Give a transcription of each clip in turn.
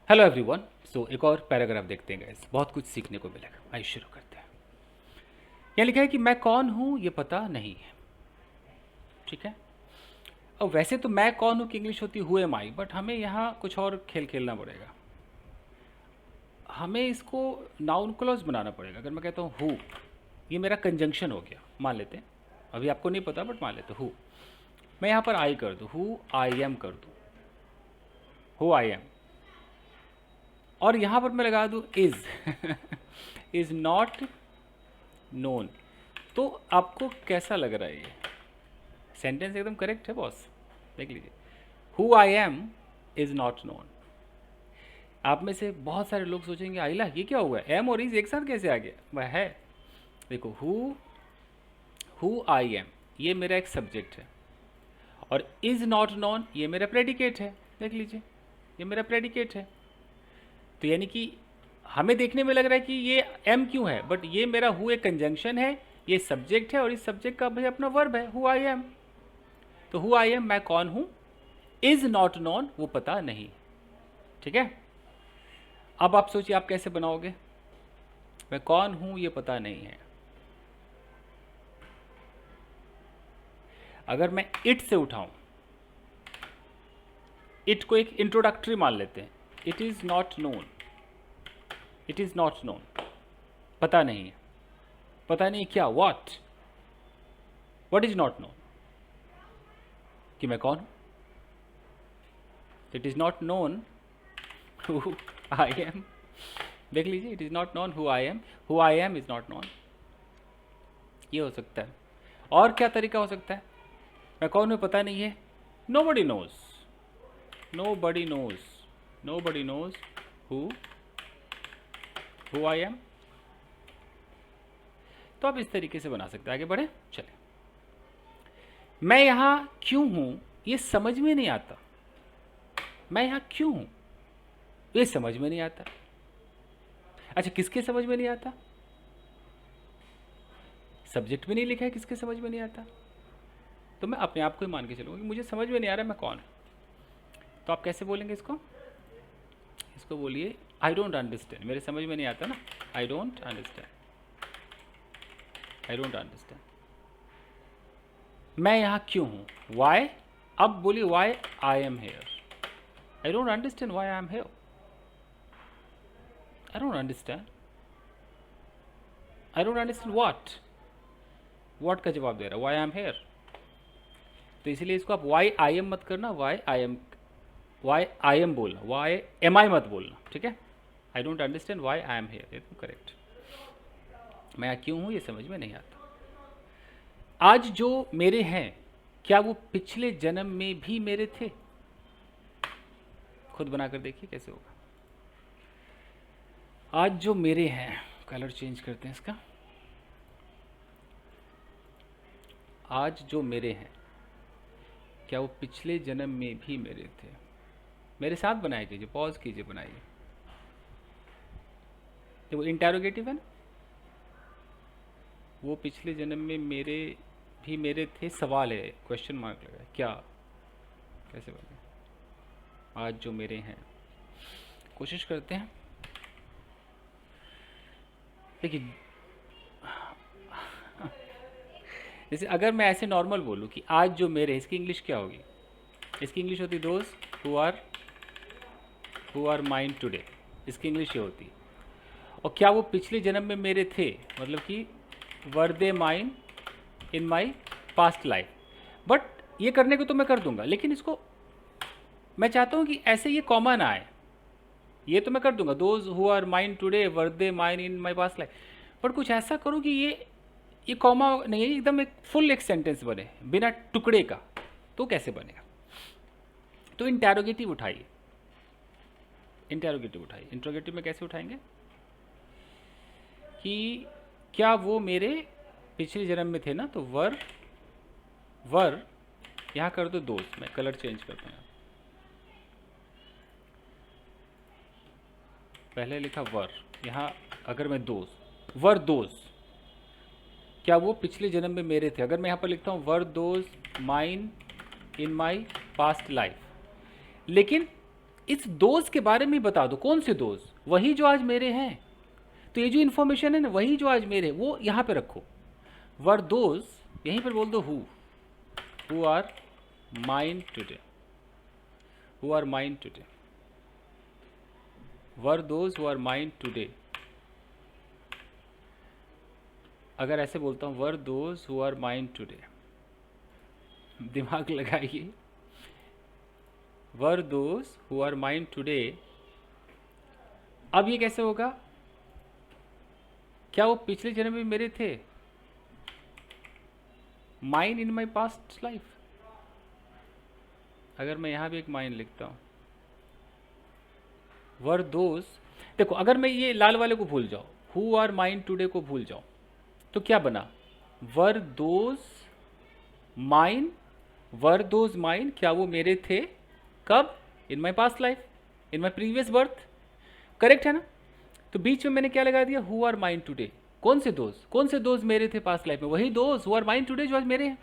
Hello everyone. सो एक और paragraph देखते हैं गाइस, बहुत कुछ सीखने को मिलेगा। आइए शुरू करते हैं। यहाँ लिखा है कि मैं कौन हूँ ये पता नहीं है। ठीक है। अब वैसे तो मैं कौन हूँ की इंग्लिश होती हु एम आई, बट हमें यहाँ कुछ और खेल खेलना पड़ेगा। हमें इसको नाउन क्लॉज बनाना पड़ेगा। अगर मैं कहता हूँ हु, ये मेरा कंजंक्शन हो गया, मान लेते हैं। अभी आपको नहीं पता बट मान लेते हु। मैं यहाँ पर आई कर दूँ, हु आई एम कर दूँ, हु आई एम। और यहाँ पर मैं लगा दूँ इज इज नॉट नोन। तो आपको कैसा लग रहा है ये सेंटेंस? एकदम करेक्ट है बॉस। देख लीजिए, who I M is not known. आप में से बहुत सारे लोग सोचेंगे आइला ये क्या हुआ, एम और इज एक साथ कैसे आ गया? वह है, देखो हु आई एम ये मेरा एक सब्जेक्ट है, और इज नॉट नोन ये मेरा प्रेडिकेट है। देख लीजिए, ये मेरा प्रेडिकेट है। तो यानी कि हमें देखने में लग रहा है कि ये एम क्यों है, बट ये मेरा हु एक कंजंक्शन है, ये सब्जेक्ट है, और इस सब्जेक्ट का भाई अपना वर्ब है हु आई एम। तो हु आई एम मैं कौन हूं, इज नॉट नोन वो पता नहीं। ठीक है। अब आप सोचिए आप कैसे बनाओगे, मैं कौन हूं ये पता नहीं है। अगर मैं इट से उठाऊं, इट को एक इंट्रोडक्टरी मान लेते हैं। It is not known, it is not known पता नहीं है। पता नहीं क्या, व्हाट इज नॉट नोन, कि मैं कौन हूं। It is not known who I M. देख लीजिए, it is not known who I M, who I M is not known. ये हो सकता है। और क्या तरीका हो सकता है? मैं कौन हूं पता नहीं है, nobody knows, nobody knows, nobody knows who I am. तो आप इस तरीके से बना सकते हैं। आगे बढ़े चले। मैं यहां क्यों हूं ये समझ में नहीं आता। मैं यहां क्यों हूं ये समझ में नहीं आता। अच्छा, किसके समझ में नहीं आता? सब्जेक्ट भी नहीं लिखा है, किसके समझ में नहीं आता? तो मैं अपने आप को ही मान के चलूंगा कि मुझे समझ में नहीं आ रहा मैं कौन हूं। तो आप कैसे बोलेंगे इसको? इसको बोलिए आई डोंट अंडरस्टैंड। मेरे समझ में नहीं आता ना, I don't understand, I don't understand. मैं यहां क्यों हूं, वाई। अब बोलिए why I am here. I don't understand why I am here, I don't understand, I don't understand what का जवाब दे रहा है, वाई आई एम हेयर। तो इसलिए इसको आप वाई आई एम मत करना, वाई आई एम बोलना, वाई एम आई मत बोलना। ठीक है। I don't understand why I am hair, एकदम करेक्ट। मैं यहाँ क्यों हूँ ये समझ में नहीं आता। आज जो मेरे हैं क्या वो पिछले जन्म में भी मेरे थे? खुद बनाकर देखिए कैसे होगा। आज जो मेरे हैं, कलर चेंज करते हैं इसका। आज जो मेरे हैं क्या वो पिछले जन्म में भी मेरे थे? मेरे साथ बनाए कीजिए, पॉज कीजिए, बनाइए। तो वो इंटेरोगेटिव है ना, वो पिछले जन्म में मेरे भी मेरे थे, सवाल है, क्वेश्चन मार्क लगा है, क्या, कैसे बने? आज जो मेरे हैं, कोशिश करते हैं। देखिए, जैसे अगर मैं ऐसे नॉर्मल बोलूँ कि आज जो मेरे, इसकी इंग्लिश क्या होगी? इसकी इंग्लिश होती those who are mine today. इसकी इंग्लिश ये होती। और क्या वो पिछले जन्म में मेरे थे, मतलब कि were they mine in my past life. But ये करने को तो मैं कर दूंगा, लेकिन इसको मैं चाहता हूँ कि ऐसे ये कॉमन आए। ये तो मैं कर दूंगा, those who are mine today were they mine in my past life. But कुछ ऐसा करो कि ये कॉमा नहीं है, एकदम एक फुल एक सेंटेंस बने बिना टुकड़े का। तो कैसे बनेगा? तो इंटेरोगेटिव उठाइए, इंटेरोगेटिव उठाइए। इंट्रोगेटिव में कैसे उठाएंगे कि क्या वो मेरे पिछले जन्म में थे ना, तो वर यहाँ कर दो दोस्त। मैं कलर चेंज करता हूँ, पहले लिखा वर, यहाँ अगर मैं दोस्त, वर दोस्त, क्या वो पिछले जन्म में मेरे थे। अगर मैं यहाँ पर लिखता हूँ were those mine in my past life, लेकिन इस दोस्त के बारे में बता दो, कौन से दोस्त, वही जो आज मेरे हैं। तो ये जो इन्फॉर्मेशन है ना, वही जो आज मेरे, वो यहाँ पे रखो। वर दोस्त, यहीं पर बोल दो who are mine today, who are mine today, were those who are mine today. अगर ऐसे बोलता हूँ were those who are mine today, दिमाग लगाइए, were those who are mine today. अब ये कैसे होगा, क्या वो पिछले जन्म में मेरे थे, mine in my past life. अगर मैं यहां भी एक माइन लिखता हूं, वर दोज, देखो अगर मैं ये लाल वाले को भूल जाऊं, हु आर माइन टुडे को भूल जाऊं, तो क्या बना, were those mine, were those mine, क्या वो मेरे थे, कब, in my past life, in my previous birth, correct है ना। तो बीच में मैंने क्या लगा दिया, हु आर माइन टुडे, कौन से दोस्त, कौन से दोस्त मेरे थे पास्ट लाइफ में, वही दोस्त हु आर माइन टुडे जो आज मेरे हैं।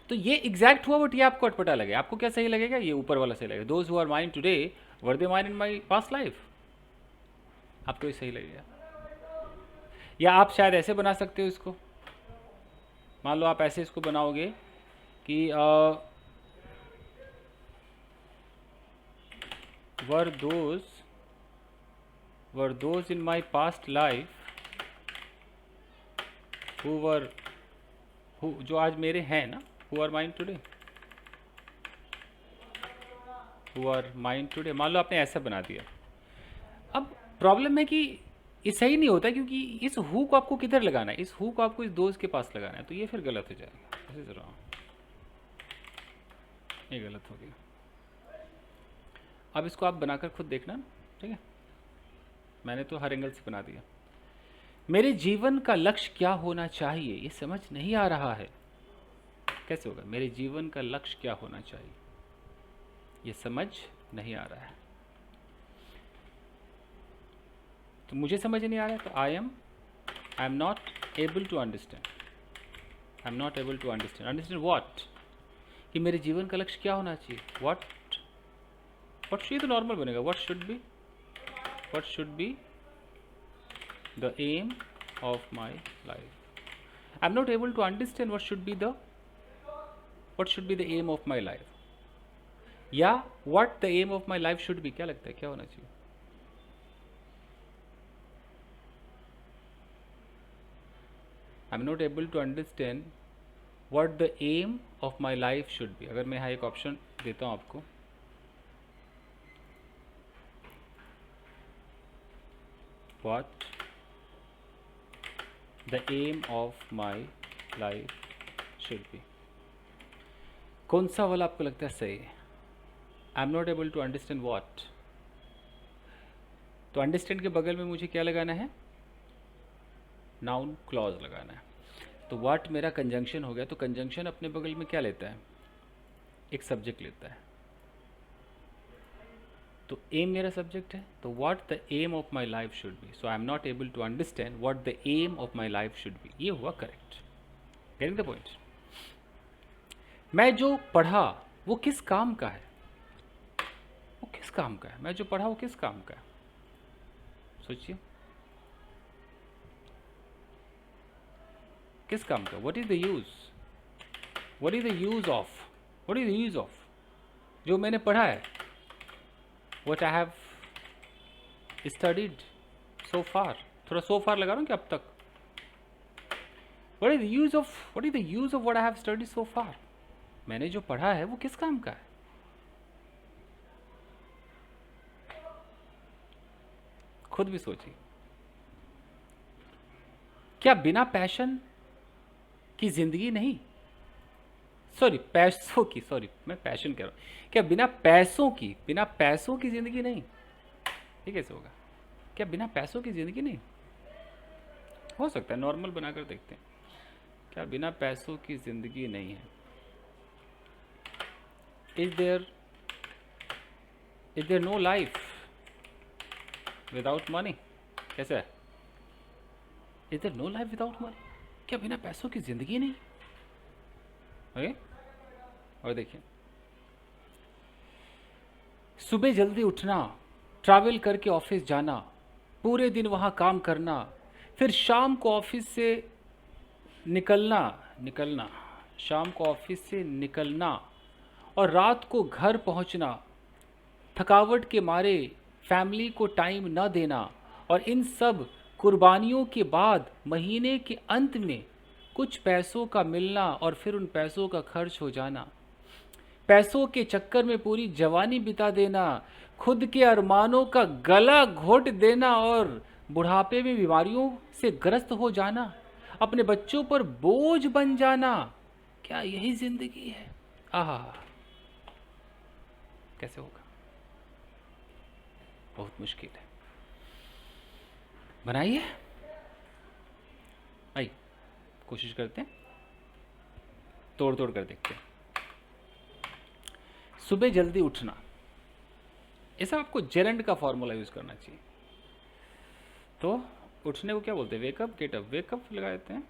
तो ये एग्जैक्ट हुआ, बट ये आपको अटपटा लगे, आपको क्या सही लगेगा, ये ऊपर वाला सही लगेगा, दोस्त who are mine today were they mine in my past life, आपको ये सही लगेगा। या आप शायद ऐसे बना सकते हो इसको, मान लो आप ऐसे इसको बनाओगे कि were those in my past life who जो आज मेरे हैं ना, who are mine today, who are mine today, मान लो आपने ऐसा बना दिया। अब प्रॉब्लम है कि ये सही नहीं होता, क्योंकि इस हु को आपको किधर लगाना है, इस हु को आपको इस दोस्त के पास लगाना है, तो ये फिर गलत हो जाएगा। ऐसे जरा, ये गलत हो गया। अब इसको आप बनाकर खुद देखना, ठीक है, मैंने तो हर एंगल से बना दिया। मेरे जीवन का लक्ष्य क्या होना चाहिए, ये समझ नहीं आ रहा है, कैसे होगा, मेरे जीवन का लक्ष्य क्या होना चाहिए, ये समझ नहीं आ रहा है। तो मुझे समझ नहीं आ रहा है, तो I am not able to understand, I am not able to understand, understand what, कि मेरे जीवन का लक्ष्य क्या होना चाहिए, व्हाट ये तो नॉर्मल बनेगा, what should be the aim of my life. I am not able to understand what should be the aim of my life, या what the aim of my life should be, क्या लगता है क्या होना चाहिए। I am not able to understand what the aim of my life should be. अगर मैं यहाँ एक ऑप्शन देता हूँ आपको, what the aim of my life should be, कौन सा वाला आपको लगता है सही है, I am not able to understand what. तो अंडरस्टैंड के बगल में मुझे क्या लगाना है, नाउन क्लॉज लगाना है। तो व्हाट मेरा कंजंक्शन हो गया, तो कंजंक्शन अपने बगल में क्या लेता है, एक सब्जेक्ट लेता है, तो एम मेरा सब्जेक्ट है, तो what the aim of my life should be, so I am not able to understand what the aim of my life should be, ये हुआ करेक्ट, गेटिंग द पॉइंट। मैं जो पढ़ा वो किस काम का है, वो किस काम का है, मैं जो पढ़ा वो किस काम का है, सोचिए किस काम का, what is the use, what is the use of, what is the use of जो मैंने पढ़ा है, what I have studied so far, थोड़ा so far लगा रहा हूँ कि अब तक, what is the use of what I have studied so far, मैंने जो पढ़ा है वो किस काम का है। खुद भी सोचिए, क्या बिना पैशन की जिंदगी नहीं, पैसों की, मैं पैशन कह रहा हूँ, क्या बिना पैसों की जिंदगी नहीं, ये कैसे होगा, क्या बिना पैसों की जिंदगी नहीं हो सकता है, नॉर्मल बनाकर देखते हैं, क्या बिना पैसों की जिंदगी नहीं है, is there no life without money, कैसे है, is there no life without money, क्या बिना पैसों की जिंदगी नहीं, ओके। और देखिए सुबह जल्दी उठना, ट्रैवल करके ऑफिस जाना, पूरे दिन वहाँ काम करना, फिर शाम को ऑफिस से निकलना निकलना शाम को ऑफिस से निकलना और रात को घर पहुँचना, थकावट के मारे फैमिली को टाइम न देना, और इन सब कुर्बानियों के बाद महीने के अंत में कुछ पैसों का मिलना और फिर उन पैसों का खर्च हो जाना, पैसों के चक्कर में पूरी जवानी बिता देना, खुद के अरमानों का गला घोट देना और बुढ़ापे में बीमारियों से ग्रस्त हो जाना, अपने बच्चों पर बोझ बन जाना। क्या यही जिंदगी है? आहा, कैसे होगा? बहुत मुश्किल है। बनाइए, आइए कोशिश करते हैं, तोड़ तोड़ कर देखते हैं। सुबह जल्दी उठना, ऐसा आपको जेरेंड का फॉर्मूला यूज करना चाहिए। तो उठने को क्या बोलते हैं? Wake up, get up. वेकअप लगा देते हैं,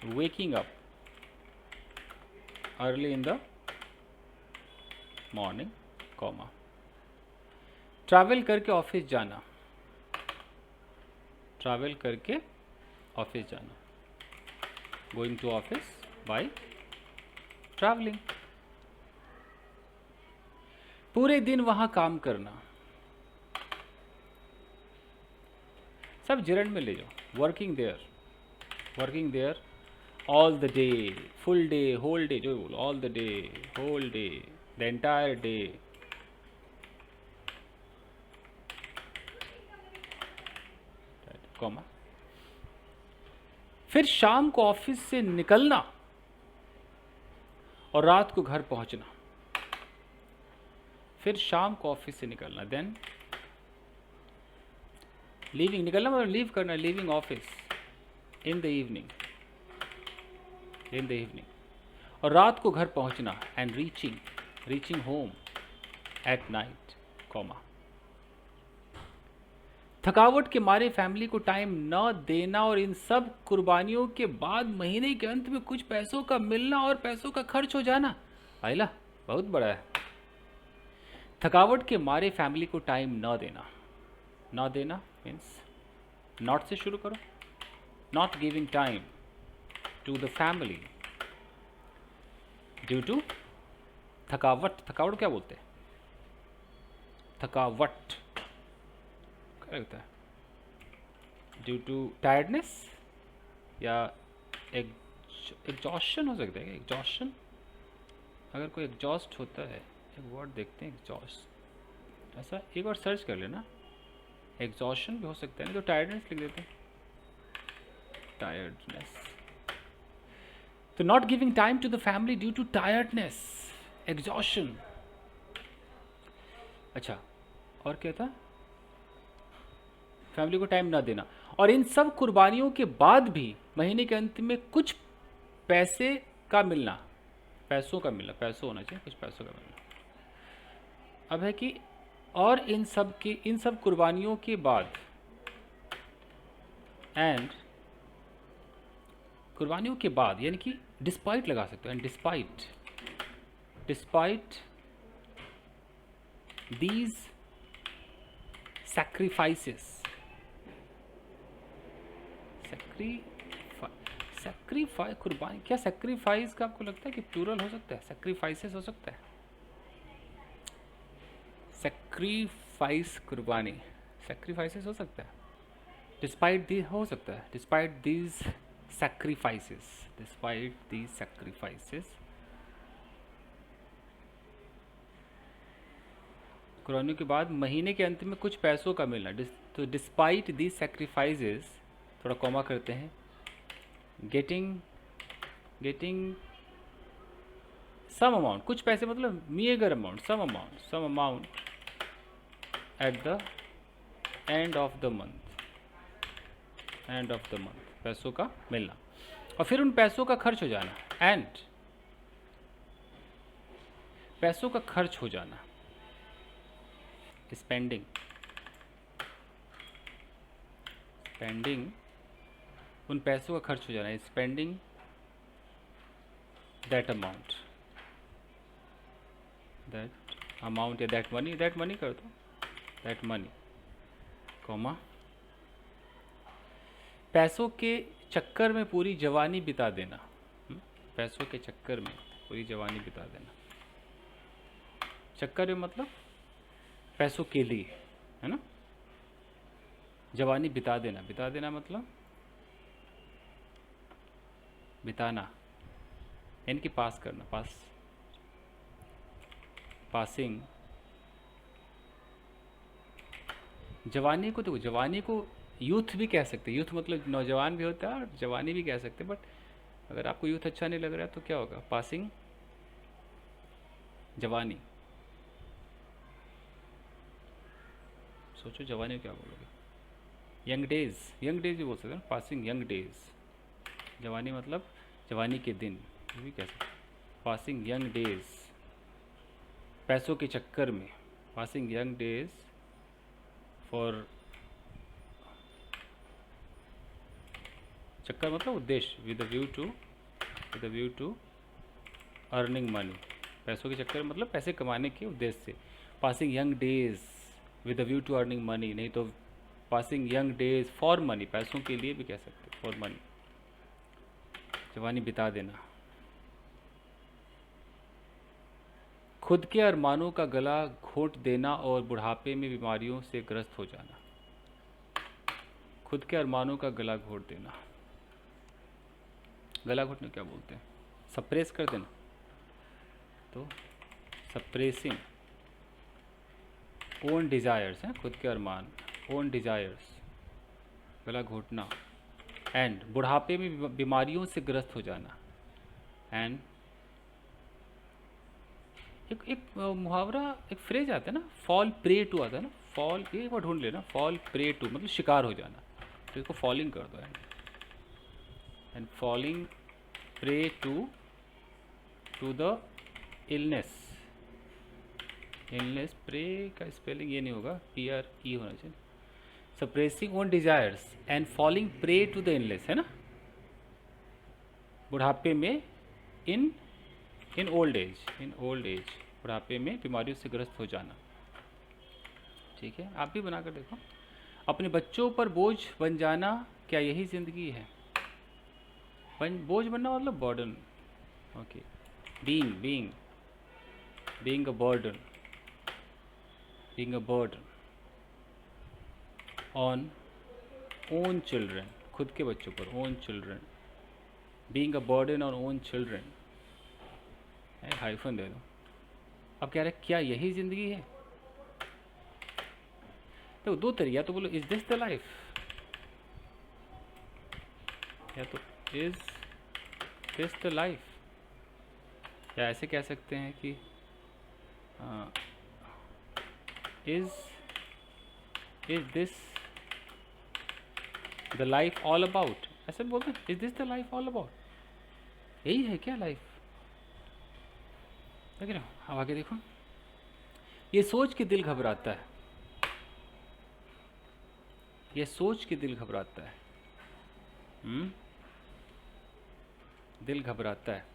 waking up early in the morning, comma. Travel करके ऑफिस जाना, ट्रैवल करके ऑफिस जाना, going to office by travelling. पूरे दिन वहां काम करना, सब जिरंड में ले जाओ। Working there all the day, full day, whole day, जो बोलो, all the day, whole day, the entire day. Comma. फिर शाम को ऑफिस से निकलना और रात को घर पहुंचना। फिर शाम को ऑफिस से निकलना, देन लीविंग, निकलना मतलब लीव करना, leaving office in the evening, और रात को घर पहुंचना, and reaching home at night, comma. थकावट के मारे फैमिली को टाइम न देना और इन सब कुर्बानियों के बाद महीने के अंत में कुछ पैसों का मिलना और पैसों का खर्च हो जाना। आइला बहुत बड़ा है। थकावट के मारे फैमिली को टाइम न देना मीन्स नॉट से शुरू करो, not giving time to the family due to थकावट क्या बोलते हैं? थकावट क्या लगता है? ड्यू टू टायर्डनेस या एग्जॉस्शन हो सकता है क्या? एग्जॉस्शन, अगर कोई एग्जॉस्ट होता है, एक वर्ड देखते हैं एग्जॉस्ट, ऐसा एक बार सर्च कर लेना। एग्जॉस्शन भी हो सकता है, तो टायर्डनेस लिख देते हैं, टायर्डनेस। तो not giving time to the family due to tiredness, exhaustion. अच्छा, और क्या था? फैमिली को टाइम ना देना, और इन सब कुर्बानियों के बाद भी महीने के अंत में कुछ पैसे का मिलना, पैसों होना चाहिए, कुछ पैसों का मिलना। अब है कि और इन सब कुर्बानियों के बाद, एंड कुर्बानियों के बाद यानी कि डिस्पाइट लगा सकते हो, and despite these sacrifices, sacrifice, कुर्बानी। क्या सैक्रिफाइस का आपको लगता है कि प्लूरल हो सकता है? सैक्रिफाइसेस हो सकता है, सैक्रिफाइस, कुर्बानी, सैक्रिफाइसेस हो सकता है, डिस्पाइट दी हो सकता है, डिस्पाइट दीज सैक्रिफाइसेस, कुर्बानियों के बाद महीने के अंत में कुछ पैसों का मिलना। तो डिस्पाइट दीज सैक्रिफाइसेस, थोड़ा कॉमा करते हैं, गेटिंग सम अमाउंट, कुछ पैसे मतलब meagre amount, some amount at the end of the month, पैसों का मिलना, और फिर उन पैसों का खर्च हो जाना, एंड पैसों का खर्च हो जाना, स्पेंडिंग, उन पैसों का खर्च हो जाना, spending that amount, that amount या दैट मनी कर दो, दैट मनी, कॉमा पैसों के चक्कर में पूरी जवानी बिता देना। पैसों के चक्कर में पूरी जवानी बिता देना। चक्कर में मतलब पैसों के लिए, है ना। जवानी बिता देना, बिता देना मतलब बिताना, यानी कि पास करना, पासिंग। जवानी को देखो, जवानी को यूथ भी कह सकते हैं, यूथ मतलब नौजवान भी होता है और जवानी भी कह सकते हैं, बट अगर आपको यूथ अच्छा नहीं लग रहा है तो क्या होगा, पासिंग जवानी। सोचो जवानी में क्या बोलोगे। यंग डेज, यंग डेज भी बोल सकते हैं, पासिंग यंग डेज। जवानी मतलब जवानी के दिन, ये भी कह सकते हैं, पासिंग यंग डेज। पैसों के चक्कर में, पासिंग यंग डेज फॉर, चक्कर मतलब उद्देश्य, with a view to earning money. पैसों के चक्कर मतलब पैसे कमाने के उद्देश्य से। Passing young days with a view to earning money, नहीं तो passing young days for money, पैसों के लिए भी कह सकते, फॉर मनी। जवानी बिता देना। खुद के अरमानों का गला घोंट देना और बुढ़ापे में बीमारियों से ग्रस्त हो जाना। खुद के अरमानों का गला घोंट देना, गला घोटने क्या बोलते हैं, सप्रेस कर देना, तो सप्रेसिंग ओन डिज़ायर्स हैं, खुद के अरमान, ओन डिज़ायर्स, गला घोटना। एंड बुढ़ापे में बीमारियों से ग्रस्त हो जाना। एंड एक मुहावरा, एक फ्रेज आता है ना, फॉल प्रे टू आता है ना, फॉल, ये वर्ड ढूंढ लेना, फॉल प्रे टू मतलब शिकार हो जाना, तो इसको फॉलिंग कर दो। And falling prey to the illness. Illness, prey का स्पेलिंग ये नहीं होगा, PRE होना चाहिए। Suppressing own desires and falling prey to the illness, है ना, बुढ़ापे में, इन ओल्ड एज, बुढ़ापे में बीमारियों से ग्रस्त हो जाना। ठीक है, आप भी बनाकर देखो। अपने बच्चों पर बोझ बन जाना, क्या यही ज़िंदगी है। बोझ बनना मतलब burden. Okay, being a burden, on own children, खुद के बच्चों पर, own children, being a burden on own children, hyphen दे दो। अब कह रहे क्या यही ज़िंदगी है, तो दो तरीका, तो बोलो इज दिस द लाइफ, या तो इज दिस द लाइफ, या ऐसे कह सकते हैं कि is this the life all about, ऐसे बोलते हैं, is this the life all about, यही है क्या लाइफ। देख रहे हो, अब आगे देखो। ये सोच के दिल घबराता है, ये सोच के दिल घबराता है, दिल घबराता है।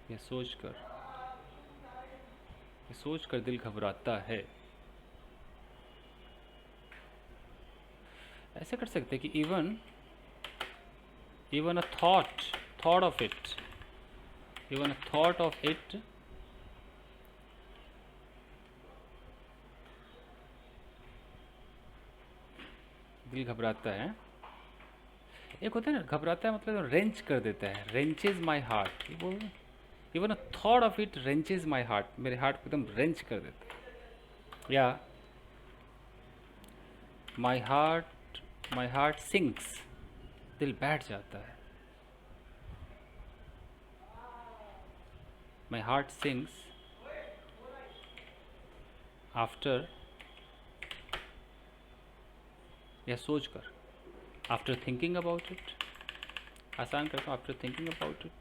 ये सोच कर दिल घबराता है। ऐसे कर सकते हैं कि even a thought of it, दिल घबराता है। एक होता है ना, घबराता है मतलब रेंच कर देता है, रेंचेज माई हार्ट, ये बोल, even a thought of it wrenches my heart, मेरे हार्ट को एकदम रेंच कर देता है। या माई हार्ट सिंक्स, दिल बैठ जाता है। माई हार्ट सिंक्स आफ्टर, या सोच कर, आफ्टर थिंकिंग अबाउट इट, आसान करता हूँ, आफ्टर थिंकिंग अबाउट इट।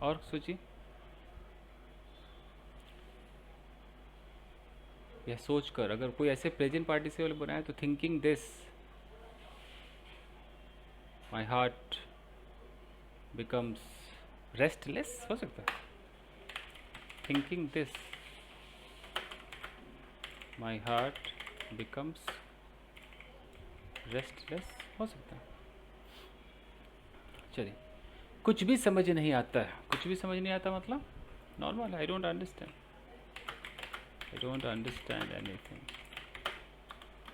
और सोचिए, यह सोच कर, अगर कोई ऐसे प्रेजेंट पार्टिसिपल बनाए तो thinking this, my heart becomes restless हो सकता है। Thinking this my heart becomes restless हो सकता है। चलिए, कुछ भी समझ नहीं आता है। कुछ भी समझ नहीं आता मतलब नॉर्मल है। I don't understand, I don't understand anything,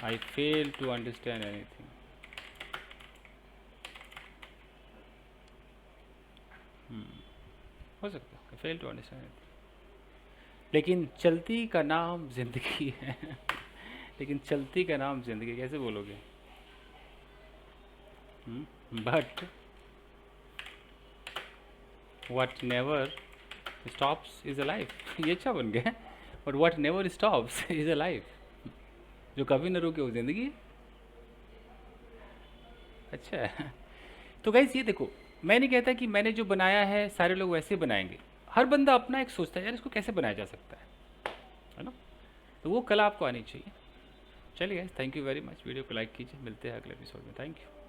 I fail to understand anything. हो सकता है, I fail to understand anything. लेकिन चलती का नाम जिंदगी है। लेकिन चलती का नाम जिंदगी कैसे बोलोगे? But what never stops is alive। ये अच्छा बन गया। But what never stops is alive। जो कभी न रुके वो जिंदगी है। अच्छा है। तो गाइस ये देखो, मैं नहीं कहता कि मैंने जो बनाया है सारे लोग वैसे बनाएंगे। हर बंदा अपना एक सोचता है यार इसको कैसे बनाया जा सकता है ना। तो वो कला आपको आनी चाहिए। चलिए guys, thank you very much. Video को लाइक कीजिए, मिलते हैं अगले एपिसोड में। Thank you.